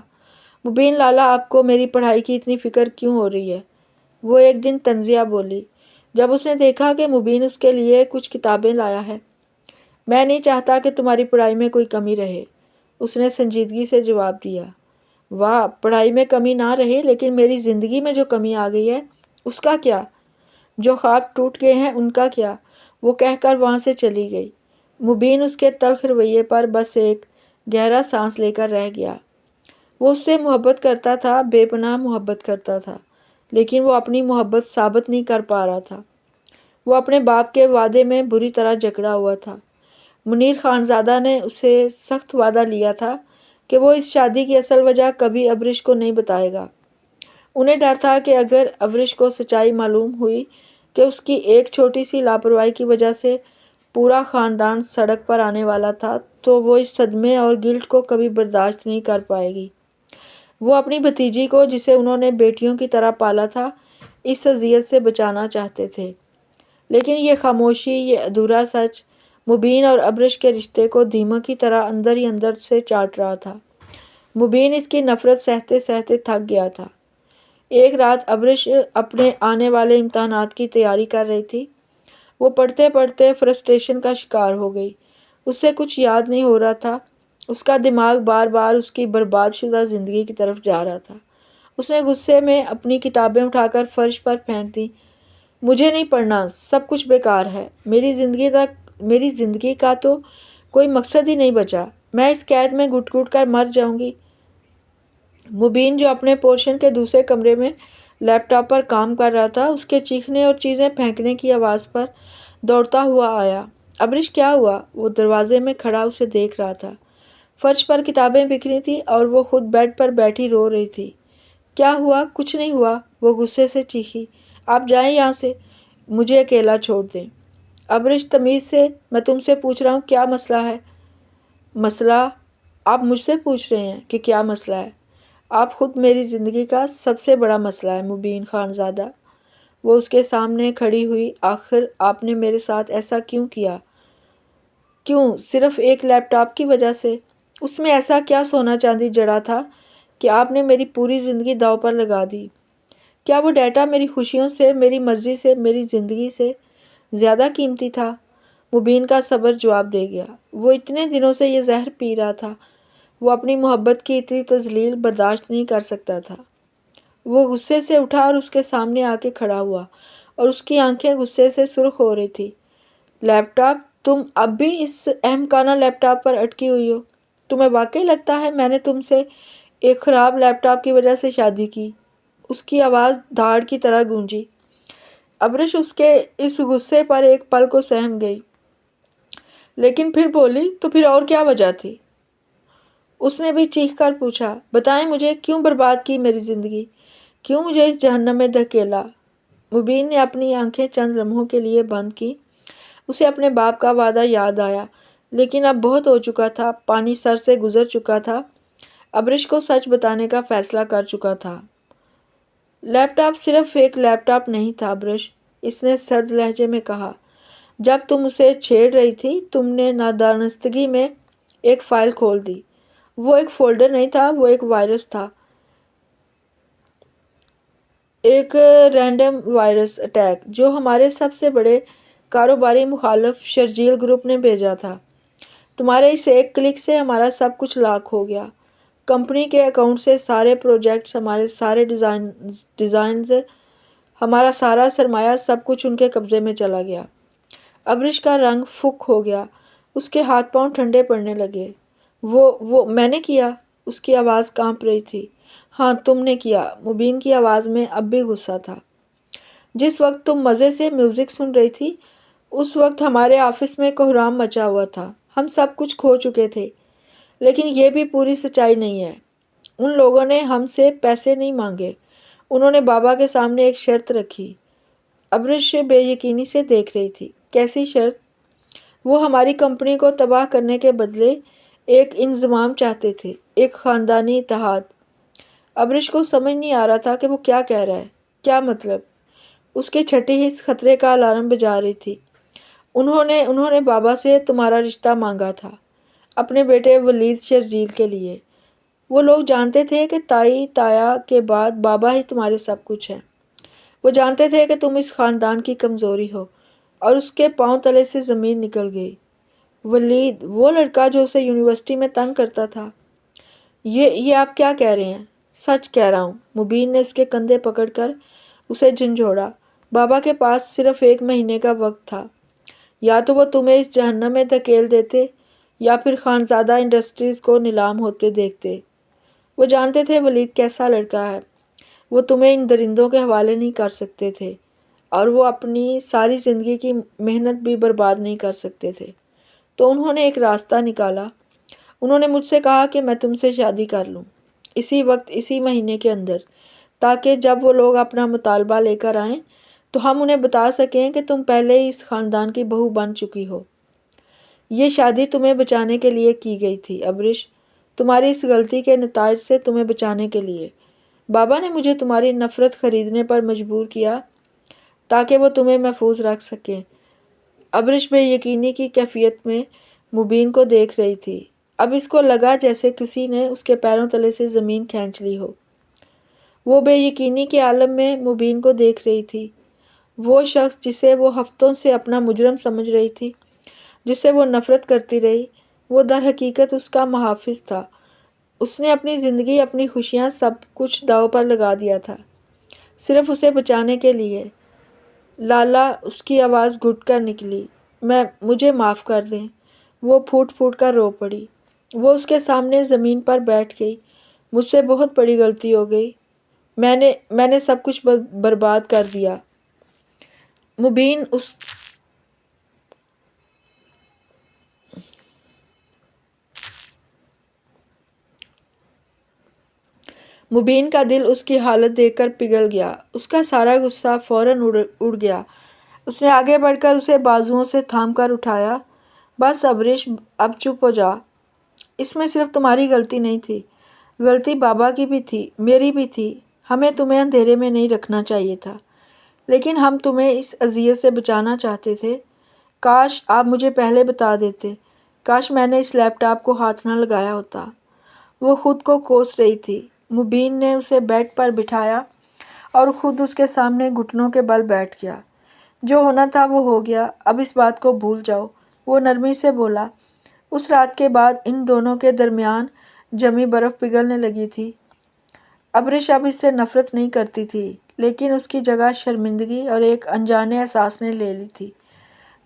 مبین لالا، آپ کو میری پڑھائی کی اتنی فکر کیوں ہو رہی ہے؟ وہ ایک دن تنزیہ بولی، جب اس نے دیکھا کہ مبین اس کے لیے کچھ کتابیں لایا ہے۔ میں نہیں چاہتا کہ تمہاری پڑھائی میں کوئی کمی رہے، اس نے سنجیدگی سے جواب دیا۔ واہ، پڑھائی میں کمی نہ رہے، لیکن میری زندگی میں جو کمی آ گئی ہے اس کا کیا؟ جو خواب ٹوٹ گئے ہیں ان کا کیا؟ وہ کہہ کر وہاں سے چلی گئی۔ مبین اس کے تلخ رویے پر بس ایک گہرا سانس لے کر رہ گیا۔ وہ اس سے محبت کرتا تھا، بے پناہ محبت کرتا تھا، لیکن وہ اپنی محبت ثابت نہیں کر پا رہا تھا۔ وہ اپنے باپ کے وعدے میں بری طرح جکڑا ہوا تھا۔ منیر خانزادہ نے اسے سخت وعدہ لیا تھا کہ وہ اس شادی کی اصل وجہ کبھی ابرش کو نہیں بتائے گا۔ انہیں ڈر تھا کہ اگر ابرش کو سچائی معلوم ہوئی کہ اس کی ایک چھوٹی سی لاپرواہی کی وجہ سے پورا خاندان سڑک پر آنے والا تھا، تو وہ اس صدمے اور گلٹ کو کبھی برداشت نہیں کر پائے گی۔ وہ اپنی بھتیجی کو، جسے انہوں نے بیٹیوں کی طرح پالا تھا، اس اذیت سے بچانا چاہتے تھے، لیکن یہ خاموشی، یہ ادھورا سچ مبین اور ابرش کے رشتے کو دیمک کی طرح اندر ہی اندر سے چاٹ رہا تھا۔ مبین اس کی نفرت سہتے سہتے تھک گیا تھا۔ ایک رات ابرش اپنے آنے والے امتحانات کی تیاری کر رہی تھی۔ وہ پڑھتے پڑھتے فرسٹریشن کا شکار ہو گئی۔ اس سے کچھ یاد نہیں ہو رہا تھا۔ اس کا دماغ بار بار اس کی برباد شدہ زندگی کی طرف جا رہا تھا۔ اس نے غصے میں اپنی کتابیں اٹھا کر فرش پر پھینک دیں۔ مجھے نہیں پڑھنا، سب کچھ بیکار ہے۔ میری زندگی کا تو کوئی مقصد ہی نہیں بچا۔ میں اس قید میں گھٹ گھٹ کر مر جاؤں گی۔ مبین، جو اپنے پورشن کے دوسرے کمرے میں لیپ ٹاپ پر کام کر رہا تھا، اس کے چیخنے اور چیزیں پھینکنے کی آواز پر دوڑتا ہوا آیا۔ ابرش، کیا ہوا؟ وہ دروازے میں کھڑا اسے دیکھ رہا تھا۔ فرش پر کتابیں بکھری تھیں اور وہ خود بیڈ پر بیٹھی رو رہی تھی۔ کیا ہوا؟ کچھ نہیں ہوا، وہ غصے سے چیخی۔ آپ جائیں یہاں سے، مجھے اکیلا چھوڑ دیں۔ ابرش، تمیز سے، میں تم سے پوچھ رہا ہوں کیا مسئلہ ہے؟ مسئلہ؟ آپ مجھ سے پوچھ رہے ہیں کہ کیا مسئلہ ہے؟ آپ خود میری زندگی کا سب سے بڑا مسئلہ ہے مبین خانزادہ۔ وہ اس کے سامنے کھڑی ہوئی۔ آخر آپ نے میرے ساتھ ایسا کیوں کیا؟ کیوں؟ صرف ایک لیپ ٹاپ کی وجہ سے؟ اس میں ایسا کیا سونا چاندی جڑا تھا کہ آپ نے میری پوری زندگی داؤ پر لگا دی؟ کیا وہ ڈیٹا میری خوشیوں سے، میری مرضی سے، میری زندگی سے زیادہ قیمتی تھا؟ مبین کا صبر جواب دے گیا۔ وہ اتنے دنوں سے یہ زہر پی رہا تھا۔ وہ اپنی محبت کی اتنی تذلیل برداشت نہیں کر سکتا تھا۔ وہ غصے سے اٹھا اور اس کے سامنے آ کے کھڑا ہوا، اور اس کی آنکھیں غصے سے سرخ ہو رہی تھی۔ لیپ ٹاپ؟ تم اب بھی اس احمقانہ لیپ ٹاپ پر اٹکی ہوئی ہو؟ تمہیں واقعی لگتا ہے میں نے تم سے ایک خراب لیپ ٹاپ کی وجہ سے شادی کی؟ اس کی آواز دھاڑ کی طرح گونجی۔ ابرش اس کے اس غصے پر ایک پل کو سہم گئی، لیکن پھر بولی، تو پھر اور کیا وجہ تھی؟ اس نے بھی چیخ کر پوچھا، بتائیں مجھے، کیوں برباد کی میری زندگی؟ کیوں مجھے اس جہنم میں دھکیلا؟ مبین نے اپنی آنکھیں چند لمحوں کے لیے بند کی۔ اسے اپنے باپ کا وعدہ یاد آیا، لیکن اب بہت ہو چکا تھا، پانی سر سے گزر چکا تھا۔ ابرش کو سچ بتانے کا فیصلہ کر چکا تھا۔ لیپ ٹاپ صرف ایک لیپ ٹاپ نہیں تھا ابرش، اس نے سرد لہجے میں کہا۔ جب تم اسے چھیڑ رہی تھی، تم نے نادانستگی میں ایک فائل کھول دی۔ وہ ایک فولڈر نہیں تھا، وہ ایک وائرس تھا، ایک رینڈم وائرس اٹیک جو ہمارے سب سے بڑے کاروباری مخالف شرجیل گروپ نے بھیجا تھا۔ تمہارے اس ایک کلک سے ہمارا سب کچھ لاک ہو گیا۔ کمپنی کے اکاؤنٹ سے سارے پروجیکٹس، ہمارے سارے ڈیزائنز، ہمارا سارا سرمایہ، سب کچھ ان کے قبضے میں چلا گیا۔ ابرش کا رنگ فک ہو گیا، اس کے ہاتھ پاؤں ٹھنڈے پڑنے لگے۔ وہ میں نے کیا؟ اس کی آواز کانپ رہی تھی۔ ہاں تم نے کیا، مبین کی آواز میں اب بھی غصہ تھا۔ جس وقت تم مزے سے میوزک سن رہی تھی، اس وقت ہمارے آفس میں کوہرام مچا ہوا تھا، ہم سب کچھ کھو چکے تھے۔ لیکن یہ بھی پوری سچائی نہیں ہے۔ ان لوگوں نے ہم سے پیسے نہیں مانگے، انہوں نے بابا کے سامنے ایک شرط رکھی۔ ابرش بے یقینی سے دیکھ رہی تھی۔ کیسی شرط؟ وہ ہماری کمپنی کو تباہ کرنے کے بدلے ایک انضمام چاہتے تھے، ایک خاندانی اتحاد۔ ابرش کو سمجھ نہیں آ رہا تھا کہ وہ کیا کہہ رہا ہے۔ کیا مطلب؟ اس کی چھٹی حس خطرے کا الارم بجا رہی تھی۔ انہوں نے بابا سے تمہارا رشتہ مانگا تھا، اپنے بیٹے ولید شرجیل کے لیے۔ وہ لوگ جانتے تھے کہ تائی تایا کے بعد بابا ہی تمہارے سب کچھ ہیں۔ وہ جانتے تھے کہ تم اس خاندان کی کمزوری ہو، اور اس کے پاؤں تلے سے زمین نکل گئی۔ ولید، وہ لڑکا جو اسے یونیورسٹی میں تنگ کرتا تھا۔ یہ آپ کیا کہہ رہے ہیں؟ سچ کہہ رہا ہوں۔ مبین نے اس کے کندھے پکڑ کر اسے جھنجھوڑا۔ بابا کے پاس صرف 1 مہینے کا وقت تھا، یا تو وہ تمہیں اس جہنم میں دھکیل دیتے یا پھر خانزادہ انڈسٹریز کو نیلام ہوتے دیکھتے۔ وہ جانتے تھے ولید کیسا لڑکا ہے، وہ تمہیں ان درندوں کے حوالے نہیں کر سکتے تھے، اور وہ اپنی ساری زندگی کی محنت بھی برباد نہیں کر سکتے تھے۔ تو انہوں نے ایک راستہ نکالا۔ انہوں نے مجھ سے کہا کہ میں تم سے شادی کر لوں، اسی وقت، اسی مہینے کے اندر، تاکہ جب وہ لوگ اپنا مطالبہ لے کر آئیں تو ہم انہیں بتا سکیں کہ تم پہلے ہی اس خاندان کی بہو بن چکی ہو۔ یہ شادی تمہیں بچانے کے لیے کی گئی تھی ابرش، تمہاری اس غلطی کے نتائج سے تمہیں بچانے کے لیے۔ بابا نے مجھے تمہاری نفرت خریدنے پر مجبور کیا تاکہ وہ تمہیں محفوظ رکھ سکیں۔ ابرش بے یقینی کی کیفیت میں مبین کو دیکھ رہی تھی۔ اب اس کو لگا جیسے کسی نے اس کے پیروں تلے سے زمین کھینچ لی ہو۔ وہ بے یقینی کے عالم میں مبین کو دیکھ رہی تھی۔ وہ شخص جسے وہ ہفتوں سے اپنا مجرم سمجھ رہی تھی، جس سے وہ نفرت کرتی رہی، وہ در حقیقت اس کا محافظ تھا۔ اس نے اپنی زندگی، اپنی خوشیاں، سب کچھ داؤ پر لگا دیا تھا، صرف اسے بچانے کے لیے۔ لالا، اس کی آواز گھٹ کر نکلی، مجھے معاف کر دیں۔ وہ پھوٹ پھوٹ کر رو پڑی۔ وہ اس کے سامنے زمین پر بیٹھ گئی۔ مجھ سے بہت بڑی غلطی ہو گئی، میں نے سب کچھ برباد کر دیا۔ مبین کا دل اس کی حالت دیکھ کر پگھل گیا۔ اس کا سارا غصہ فوراً اڑ گیا۔ اس نے آگے بڑھ کر اسے بازوؤں سے تھام کر اٹھایا۔ بس ابرش، اب چپ ہو جا۔ اس میں صرف تمہاری غلطی نہیں تھی، غلطی بابا کی بھی تھی، میری بھی تھی۔ ہمیں تمہیں اندھیرے میں نہیں رکھنا چاہیے تھا، لیکن ہم تمہیں اس اذیت سے بچانا چاہتے تھے۔ کاش آپ مجھے پہلے بتا دیتے، کاش میں نے اس لیپ ٹاپ کو ہاتھ نہ لگایا ہوتا۔ وہ خود کو کوس رہی تھی۔ مبین نے اسے بیڈ پر بٹھایا اور خود اس کے سامنے گھٹنوں کے بل بیٹھ گیا۔ جو ہونا تھا وہ ہو گیا، اب اس بات کو بھول جاؤ، وہ نرمی سے بولا۔ اس رات کے بعد ان دونوں کے درمیان جمی برف پگھلنے لگی تھی۔ ابرش اب اس سے نفرت نہیں کرتی تھی، لیکن اس کی جگہ شرمندگی اور ایک انجانے احساس نے لے لی تھی۔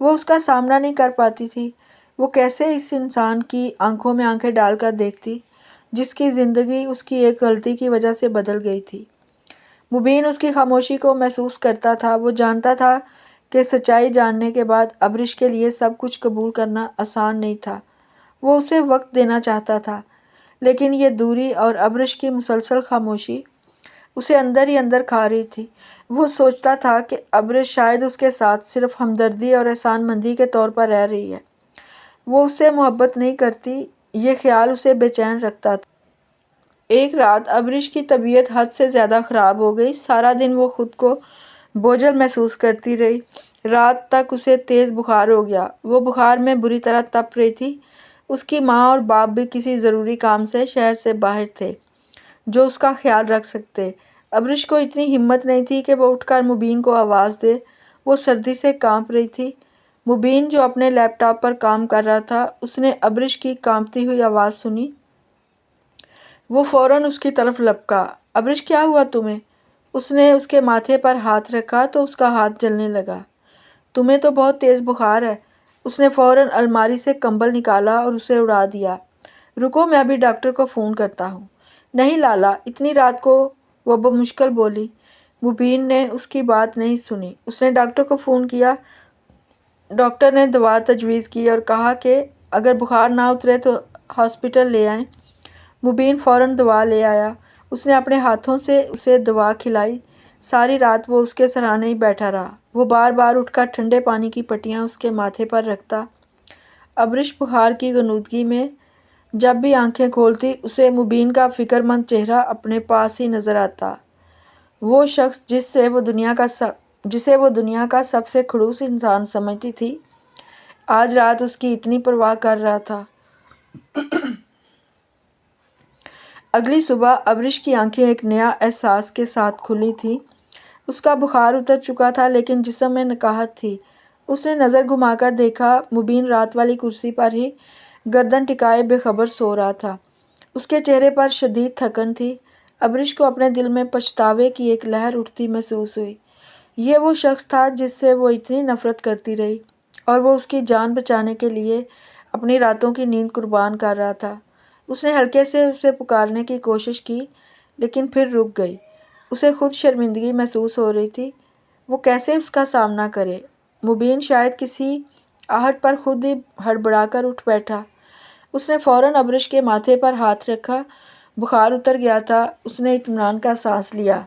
وہ اس کا سامنا نہیں کر پاتی تھی۔ وہ کیسے اس انسان کی آنکھوں میں آنکھیں ڈال کر دیکھتی جس کی زندگی اس کی ایک غلطی کی وجہ سے بدل گئی تھی۔ مبین اس کی خاموشی کو محسوس کرتا تھا۔ وہ جانتا تھا کہ سچائی جاننے کے بعد ابرش کے لیے سب کچھ قبول کرنا آسان نہیں تھا۔ وہ اسے وقت دینا چاہتا تھا، لیکن یہ دوری اور ابرش کی مسلسل خاموشی اسے اندر ہی اندر کھا رہی تھی۔ وہ سوچتا تھا کہ ابرش شاید اس کے ساتھ صرف ہمدردی اور احسان مندی کے طور پر رہ رہی ہے، وہ اس سے محبت نہیں کرتی۔ یہ خیال اسے بے چین رکھتا تھا۔ ایک رات ابرش کی طبیعت حد سے زیادہ خراب ہو گئی۔ سارا دن وہ خود کو بوجھل محسوس کرتی رہی۔ رات تک اسے تیز بخار ہو گیا۔ وہ بخار میں بری طرح تپ رہی تھی۔ اس کی ماں اور باپ بھی کسی ضروری کام سے شہر سے باہر تھے جو اس کا خیال رکھ سکتے۔ ابرش کو اتنی ہمت نہیں تھی کہ وہ اٹھ کر مبین کو آواز دے۔ وہ سردی سے کانپ رہی تھی۔ مبین جو اپنے لیپ ٹاپ پر کام کر رہا تھا، اس نے ابرش کی کانپتی ہوئی آواز سنی۔ وہ فوراً اس کی طرف لپکا۔ ابرش کیا ہوا تمہیں؟ اس نے اس کے ماتھے پر ہاتھ رکھا تو اس کا ہاتھ جلنے لگا۔ تمہیں تو بہت تیز بخار ہے۔ اس نے فوراً الماری سے کمبل نکالا اور اسے اڑا دیا۔ رکو میں ابھی ڈاکٹر کو فون کرتا ہوں۔ نہیں لالا، اتنی رات کو، وہ بمشکل بولی۔ مبین نے اس کی بات نہیں سنی۔ اس نے ڈاکٹر کو فون کیا۔ ڈاکٹر نے دوا تجویز کی اور کہا کہ اگر بخار نہ اترے تو ہاسپٹل لے آئیں۔ مبین فوراً دوا لے آیا۔ اس نے اپنے ہاتھوں سے اسے دوا کھلائی۔ ساری رات وہ اس کے سرہانے ہی بیٹھا رہا۔ وہ بار بار اٹھ کر ٹھنڈے پانی کی پٹیاں اس کے ماتھے پر رکھتا۔ ابرش بخار کی غنودگی میں جب بھی آنکھیں کھولتی، اسے مبین کا فکر مند چہرہ اپنے پاس ہی نظر آتا۔ وہ شخص جسے وہ دنیا کا سب سے خڑوس انسان سمجھتی تھی، آج رات اس کی اتنی پرواہ کر رہا تھا۔ اگلی صبح ابرش کی آنکھیں ایک نیا احساس کے ساتھ کھلی تھیں۔ اس کا بخار اتر چکا تھا لیکن جسم میں نکاہت تھی۔ اس نے نظر گھما کر دیکھا، مبین رات والی کرسی پر ہی گردن ٹکائے بے خبر سو رہا تھا۔ اس کے چہرے پر شدید تھکن تھی۔ ابرش کو اپنے دل میں پچھتاوے کی ایک لہر اٹھتی محسوس ہوئی۔ یہ وہ شخص تھا جس سے وہ اتنی نفرت کرتی رہی اور وہ اس کی جان بچانے کے لیے اپنی راتوں کی نیند قربان کر رہا تھا۔ اس نے ہلکے سے اسے پکارنے کی کوشش کی لیکن پھر رک گئی۔ اسے خود شرمندگی محسوس ہو رہی تھی۔ وہ کیسے اس کا سامنا کرے؟ مبین شاید کسی آہٹ پر خود ہی ہڑبڑا کر اٹھ بیٹھا۔ اس نے فوراً ابرش کے ماتھے پر ہاتھ رکھا۔ بخار اتر گیا تھا۔ اس نے اطمینان کا سانس لیا۔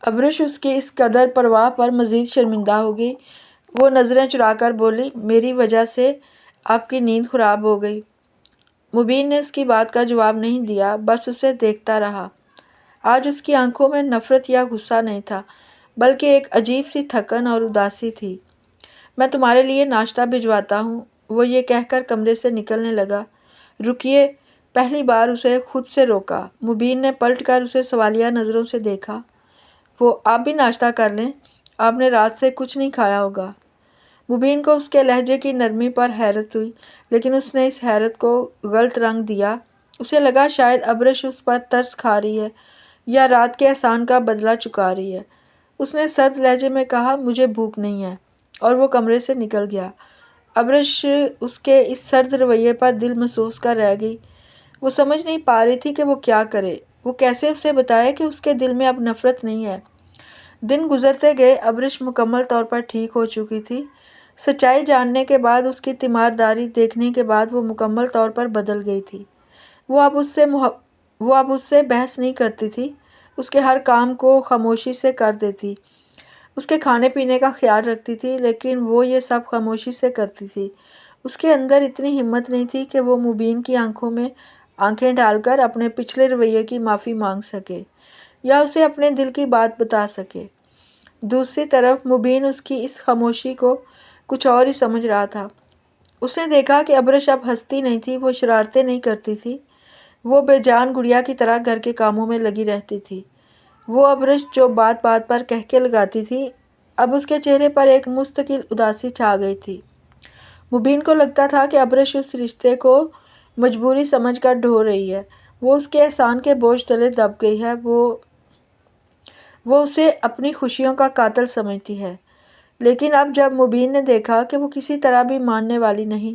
ابرش اس کی اس قدر پرواہ پر مزید شرمندہ ہو گئی۔ وہ نظریں چرا کر بولی، میری وجہ سے آپ کی نیند خراب ہو گئی۔ مبین نے اس کی بات کا جواب نہیں دیا، بس اسے دیکھتا رہا۔ آج اس کی آنکھوں میں نفرت یا غصہ نہیں تھا، بلکہ ایک عجیب سی تھکن اور اداسی تھی۔ میں تمہارے لیے ناشتہ بھجواتا ہوں، وہ یہ کہہ کر کمرے سے نکلنے لگا۔ رکیے، پہلی بار اسے خود سے روکا۔ مبین نے پلٹ کر اسے سوالیہ نظروں سے دیکھا۔ وہ آپ بھی ناشتہ کر لیں، آپ نے رات سے کچھ نہیں کھایا ہوگا۔ مبین کو اس کے لہجے کی نرمی پر حیرت ہوئی، لیکن اس نے اس حیرت کو غلط رنگ دیا۔ اسے لگا شاید ابرش اس پر ترس کھا رہی ہے یا رات کے احسان کا بدلہ چکا رہی ہے۔ اس نے سرد لہجے میں کہا، مجھے بھوک نہیں ہے، اور وہ کمرے سے نکل گیا۔ ابرش اس کے اس سرد رویے پر دل محسوس کر رہ گئی۔ وہ سمجھ نہیں پا رہی تھی کہ وہ کیا کرے۔ وہ کیسے اسے بتائے کہ اس کے دل میں اب نفرت نہیں ہے۔ دن گزرتے گئے، ابرش مکمل طور پر ٹھیک ہو چکی تھی۔ سچائی جاننے کے بعد، اس کی تیمارداری دیکھنے کے بعد وہ مکمل طور پر بدل گئی تھی۔ وہ اب اس سے بحث نہیں کرتی تھی، اس کے ہر کام کو خاموشی سے کر دیتی، اس کے کھانے پینے کا خیال رکھتی تھی، لیکن وہ یہ سب خاموشی سے کرتی تھی۔ اس کے اندر اتنی ہمت نہیں تھی کہ وہ مبین کی آنکھوں میں آنکھیں ڈال کر اپنے پچھلے رویے کی معافی مانگ سکے یا اسے اپنے دل کی بات بتا سکے۔ دوسری طرف مبین اس کی اس خاموشی کو کچھ اور ہی سمجھ رہا تھا۔ اس نے دیکھا کہ ابرش اب ہنستی نہیں تھی، وہ شرارتیں نہیں کرتی تھی، وہ بے جان گڑیا کی طرح گھر کے کاموں میں لگی رہتی تھی۔ وہ ابرش جو بات بات پر کہکے لگاتی تھی، اب اس کے چہرے پر ایک مستقل اداسی چھا گئی تھی۔ مبین کو لگتا تھا کہ ابرش اس رشتے کو مجبوری سمجھ کر ڈھو رہی ہے، وہ اس کے احسان کے بوجھ تلے دب گئی ہے، وہ اسے اپنی خوشیوں کا قاتل سمجھتی ہے۔ لیکن اب جب مبین نے دیکھا کہ وہ کسی طرح بھی ماننے والی نہیں،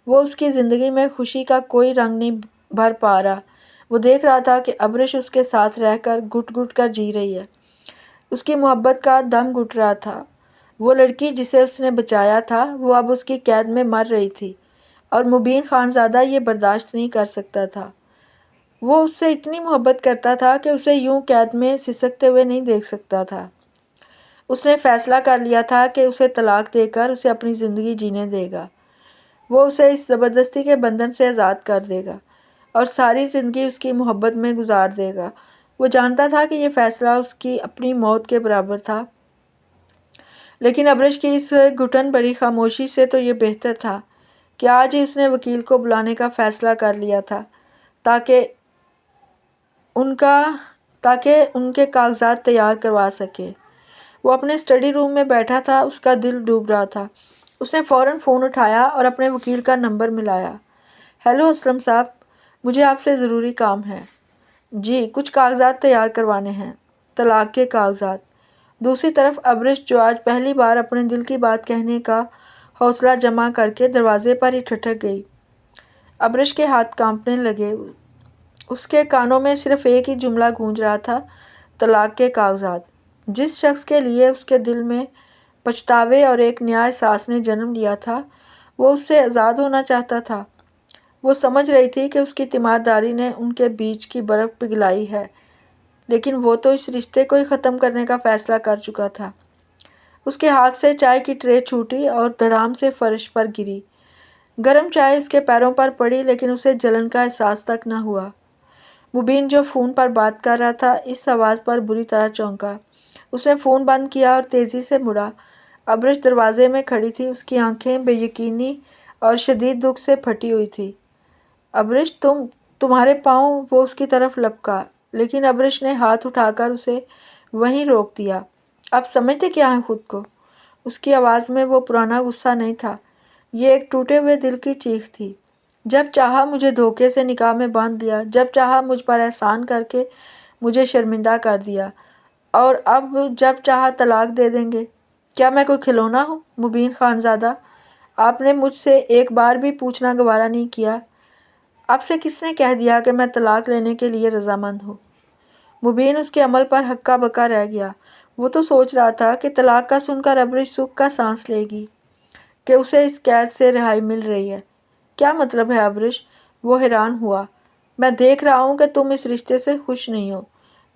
وہ اس کی زندگی میں خوشی کا کوئی رنگ نہیں بھر پا رہا۔ وہ دیکھ رہا تھا کہ ابرش اس کے ساتھ رہ کر گھٹ گھٹ کر جی رہی ہے، اس کی محبت کا دم گھٹ رہا تھا۔ وہ لڑکی جسے اس نے بچایا تھا، وہ اب اس کی قید میں مر رہی تھی، اور مبین خانزادہ یہ برداشت نہیں کر سکتا تھا۔ وہ اس سے اتنی محبت کرتا تھا کہ اسے یوں قید میں سسکتے ہوئے نہیں دیکھ سکتا تھا۔ اس نے فیصلہ کر لیا تھا کہ اسے طلاق دے کر اسے اپنی زندگی جینے دے گا۔ وہ اسے اس زبردستی کے بندھن سے آزاد کر دے گا اور ساری زندگی اس کی محبت میں گزار دے گا۔ وہ جانتا تھا کہ یہ فیصلہ اس کی اپنی موت کے برابر تھا، لیکن ابرش کی اس گھٹن بڑی خاموشی سے تو یہ بہتر تھا کہ آج ہی اس نے وکیل کو بلانے کا فیصلہ کر لیا تھا تاکہ ان کے کاغذات تیار کروا سکے۔ وہ اپنے اسٹڈی روم میں بیٹھا تھا، اس کا دل ڈوب رہا تھا۔ اس نے فوراً فون اٹھایا اور اپنے وکیل کا نمبر ملایا۔ ہیلو اسلم صاحب، مجھے آپ سے ضروری کام ہے۔ جی، کچھ کاغذات تیار کروانے ہیں، طلاق کے کاغذات۔ دوسری طرف ابرش، جو آج پہلی بار اپنے دل کی بات کہنے کا حوصلہ جمع کر کے دروازے پر ہی ٹھٹک گئی۔ ابرش کے ہاتھ کانپنے لگے۔ اس کے کانوں میں صرف ایک ہی جملہ گونج رہا تھا، طلاق کے کاغذات۔ جس شخص کے لیے اس کے دل میں پچھتاوے اور ایک نیا احساس نے جنم لیا تھا، وہ اس سے آزاد ہونا چاہتا تھا۔ وہ سمجھ رہی تھی کہ اس کی تیمارداری نے ان کے بیچ کی برف پگھلائی ہے، لیکن وہ تو اس رشتے کو ہی ختم کرنے کا فیصلہ کر چکا تھا۔ اس کے ہاتھ سے چائے کی ٹرے چھوٹی اور دھڑام سے فرش پر گری۔ گرم چائے اس کے پیروں پر پڑی، لیکن اسے جلن کا احساس تک نہ ہوا۔ مبین، جو فون پر بات کر رہا تھا، اس آواز پر بری طرح چونکا۔ اس نے فون بند کیا اور تیزی سے مڑا۔ ابرش دروازے میں کھڑی تھی، اس کی آنکھیں بے یقینی اور شدید دکھ سے پھٹی ہوئی تھی۔ ابرش، تمہارے پاؤں، وہ اس کی طرف لپکا، لیکن ابرش نے ہاتھ اٹھا کر اسے وہیں روک دیا۔ آپ سمجھتے کیا ہیں خود کو؟ اس کی آواز میں وہ پرانا غصہ نہیں تھا، یہ ایک ٹوٹے ہوئے دل کی چیخ تھی۔ جب چاہا مجھے دھوکے سے نکاح میں باندھ دیا، جب چاہا مجھ پر احسان کر کے مجھے شرمندہ کر دیا، اور اب جب چاہا طلاق دے دیں گے۔ کیا میں کوئی کھلونا ہوں؟ مبین خانزادہ، آپ نے مجھ سے ایک بار بھی پوچھنا گوارا نہیں کیا۔ آپ سے کس نے کہہ دیا کہ میں طلاق لینے کے لیے رضامند ہوں؟ مبین اس کے عمل پر ہکا بکا رہ گیا۔ وہ تو سوچ رہا تھا کہ طلاق کا سن کر ابرش سکھ کا سانس لے گی، کہ اسے اس قید سے رہائی مل رہی ہے۔ کیا مطلب ہے ابرش؟ وہ حیران ہوا۔ میں دیکھ رہا ہوں کہ تم اس رشتے سے خوش نہیں ہو۔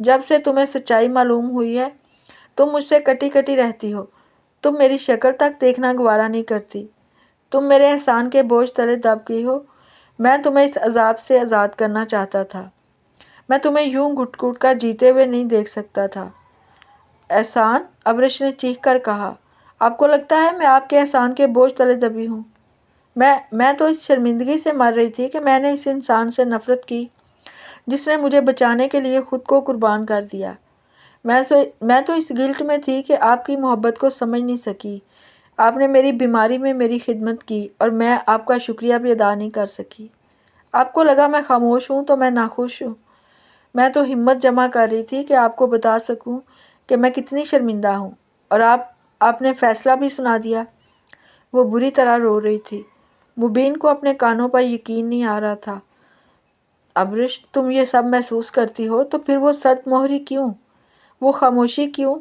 جب سے تمہیں سچائی معلوم ہوئی ہے، تم مجھ سے کٹی کٹی رہتی ہو۔ تم میری شکل تک دیکھنا گوارا نہیں کرتی۔ تم میرے احسان کے بوجھ تلے دب گئی ہو۔ میں تمہیں اس عذاب سے آزاد کرنا چاہتا تھا۔ میں تمہیں یوں گھٹ گھٹ کر جیتے ہوئے نہیں دیکھ سکتا تھا۔ احسان؟ ابرش نے چیخ کر کہا۔ آپ کو لگتا ہے میں آپ کے احسان کے بوجھ تلے دبی ہوں؟ میں تو اس شرمندگی سے مر رہی تھی کہ میں نے اس انسان سے نفرت کی جس نے مجھے بچانے کے لیے خود کو قربان کر دیا۔ میں تو اس گلٹ میں تھی کہ آپ کی محبت کو سمجھ نہیں سکی۔ آپ نے میری بیماری میں میری خدمت کی اور میں آپ کا شکریہ بھی ادا نہیں کر سکی۔ آپ کو لگا میں خاموش ہوں تو میں ناخوش ہوں۔ میں تو ہمت جمع کر رہی تھی کہ آپ کو بتا سکوں کہ میں کتنی شرمندہ ہوں، اور آپ نے فیصلہ بھی سنا دیا۔ وہ بری طرح رو رہی تھی۔ مبین کو اپنے کانوں پر یقین نہیں آ رہا تھا۔ ابرش، تم یہ سب محسوس کرتی ہو تو پھر وہ سرد مہری کیوں؟ وہ خاموشی کیوں؟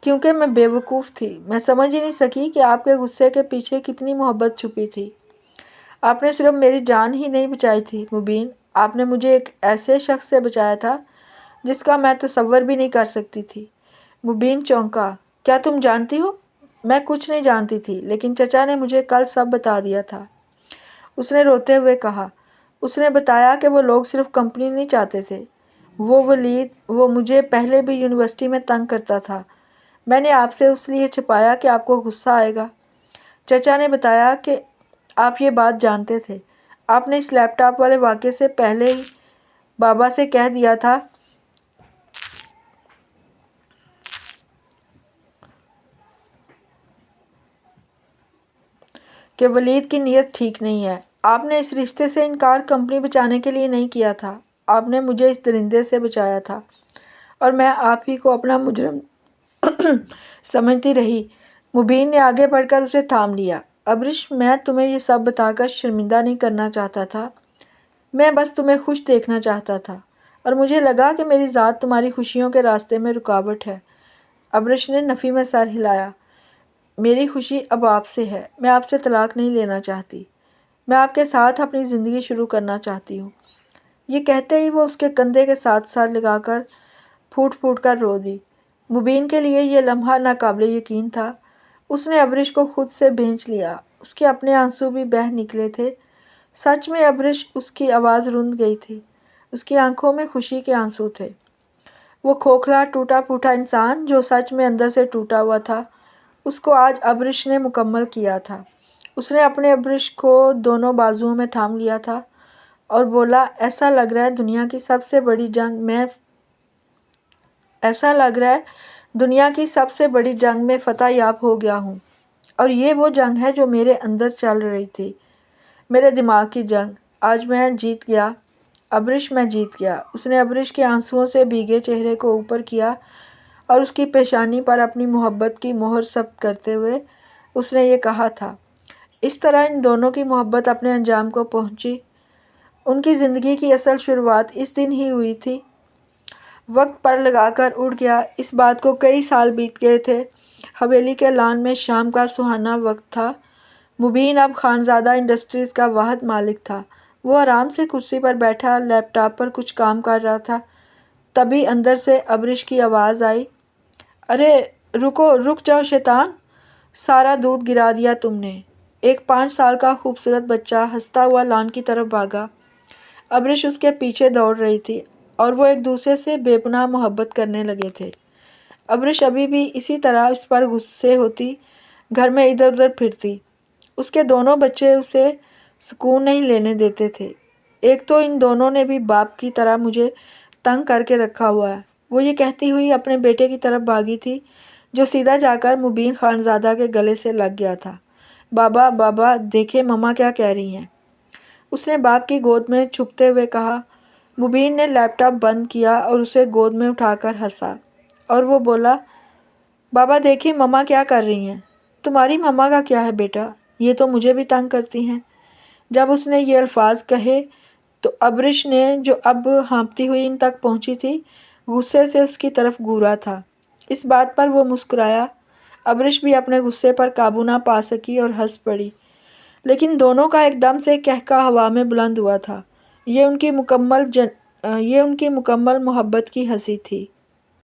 کیونکہ میں بے وقوف تھی۔ میں سمجھ ہی نہیں سکی کہ آپ کے غصے کے پیچھے کتنی محبت چھپی تھی۔ آپ نے صرف میری جان ہی نہیں بچائی تھی مبین، آپ نے مجھے ایک ایسے شخص سے بچایا تھا جس کا میں تصور بھی نہیں کر سکتی تھی۔ مبین چونکا۔ کیا تم جانتی ہو؟ میں کچھ نہیں جانتی تھی، لیکن چچا نے مجھے کل سب بتا دیا تھا، اس نے روتے ہوئے کہا۔ اس نے بتایا کہ وہ لوگ صرف کمپنی نہیں چاہتے تھے، وہ ولید، وہ مجھے پہلے بھی یونیورسٹی میں تنگ کرتا تھا۔ میں نے آپ سے اس لیے چھپایا کہ آپ کو غصہ آئے گا۔ چچا نے بتایا کہ آپ یہ بات جانتے تھے۔ آپ نے اس لیپ ٹاپ والے واقعے سے پہلے ہی بابا سے کہہ دیا تھا کہ ولید کی نیت ٹھیک نہیں ہے۔ آپ نے اس رشتے سے انکار کمپنی بچانے کے لیے نہیں کیا تھا، آپ نے مجھے اس درندے سے بچایا تھا، اور میں آپ ہی کو اپنا مجرم سمجھتی رہی۔ مبین نے آگے بڑھ کر اسے تھام لیا۔ ابرش، میں تمہیں یہ سب بتا کر شرمندہ نہیں کرنا چاہتا تھا، میں بس تمہیں خوش دیکھنا چاہتا تھا، اور مجھے لگا کہ میری ذات تمہاری خوشیوں کے راستے میں رکاوٹ ہے۔ ابرش نے نفی میں سر ہلایا۔ میری خوشی اب آپ سے ہے۔ میں آپ سے طلاق نہیں لینا چاہتی، میں آپ کے ساتھ اپنی زندگی شروع کرنا چاہتی ہوں۔ یہ کہتے ہی وہ اس کے کندھے کے ساتھ سر لگا کر پھوٹ پھوٹ کر رو دی۔ مبین کے لیے یہ لمحہ ناقابل یقین تھا۔ اس نے ابرش کو خود سے بھینچ لیا۔ اس کے اپنے آنسو بھی بہہ نکلے تھے۔ سچ میں ابرش، اس کی آواز رند گئی تھی۔ اس کی آنکھوں میں خوشی کے آنسو تھے۔ وہ کھوکھلا ٹوٹا پھوٹا انسان جو سچ میں اندر سے ٹوٹا ہوا تھا، اس کو آج ابرش نے مکمل کیا تھا۔ اس نے اپنے ابرش کو دونوں بازوؤں میں تھام لیا تھا اور بولا، ایسا لگ رہا ہے دنیا کی سب سے بڑی جنگ میں فتح یاب ہو گیا ہوں، اور یہ وہ جنگ ہے جو میرے اندر چل رہی تھی، میرے دماغ کی جنگ۔ آج میں جیت گیا، ابرش، میں جیت گیا۔ اس نے ابرش کے آنسوؤں سے بھیگے چہرے کو اوپر کیا اور اس کی پیشانی پر اپنی محبت کی مہر ثبت کرتے ہوئے اس نے یہ کہا تھا۔ اس طرح ان دونوں کی محبت اپنے انجام کو پہنچی۔ ان کی زندگی کی اصل شروعات اس دن ہی ہوئی تھی۔ وقت پر لگا کر اڑ گیا۔ اس بات کو کئی سال بیت گئے تھے۔ حویلی کے لان میں شام کا سہانا وقت تھا۔ مبین اب خانزادہ انڈسٹریز کا واحد مالک تھا۔ وہ آرام سے کرسی پر بیٹھا لیپ ٹاپ پر کچھ کام کر رہا تھا۔ تبھی اندر سے ابرش کی آواز آئی، ارے رک جاؤ شیطان، سارا دودھ گرا دیا تم نے۔ ایک 5 سال کا خوبصورت بچہ ہنستا ہوا لان کی طرف بھاگا۔ ابرش اس کے پیچھے دوڑ رہی تھی اور وہ ایک دوسرے سے بے پناہ محبت کرنے لگے تھے۔ ابرش ابھی بھی اسی طرح اس پر غصے ہوتی، گھر میں ادھر ادھر پھرتی۔ اس کے دونوں بچے اسے سکون نہیں لینے دیتے تھے۔ ایک تو ان دونوں نے بھی باپ کی طرح مجھے تنگ کر کے رکھا ہوا ہے، وہ یہ کہتی ہوئی اپنے بیٹے کی طرف بھاگی تھی جو سیدھا جا کر مبین خانزادہ کے گلے سے لگ گیا تھا۔ بابا دیکھیں مما کیا کہہ رہی ہیں، اس نے باپ کی گود میں چھپتے ہوئے کہا۔ مبین نے لیپ ٹاپ بند کیا اور اسے گود میں اٹھا کر ہنسا، اور وہ بولا، بابا دیکھیں مما کیا کر رہی ہیں۔ تمہاری مما کا کیا ہے بیٹا، یہ تو مجھے بھی تنگ کرتی ہیں۔ جب اس نے یہ الفاظ کہے تو ابرش نے، جو اب ہانپتی ہوئی ان تک پہنچی تھی، غصے سے اس کی طرف گھورا تھا۔ اس بات پر وہ مسکرایا۔ ابرش بھی اپنے غصے پر قابو نہ پا سکی اور ہنس پڑی، لیکن دونوں کا ایک دم سے قہقہ ہوا میں بلند ہوا تھا۔ یہ ان کی مکمل محبت کی ہنسی تھی۔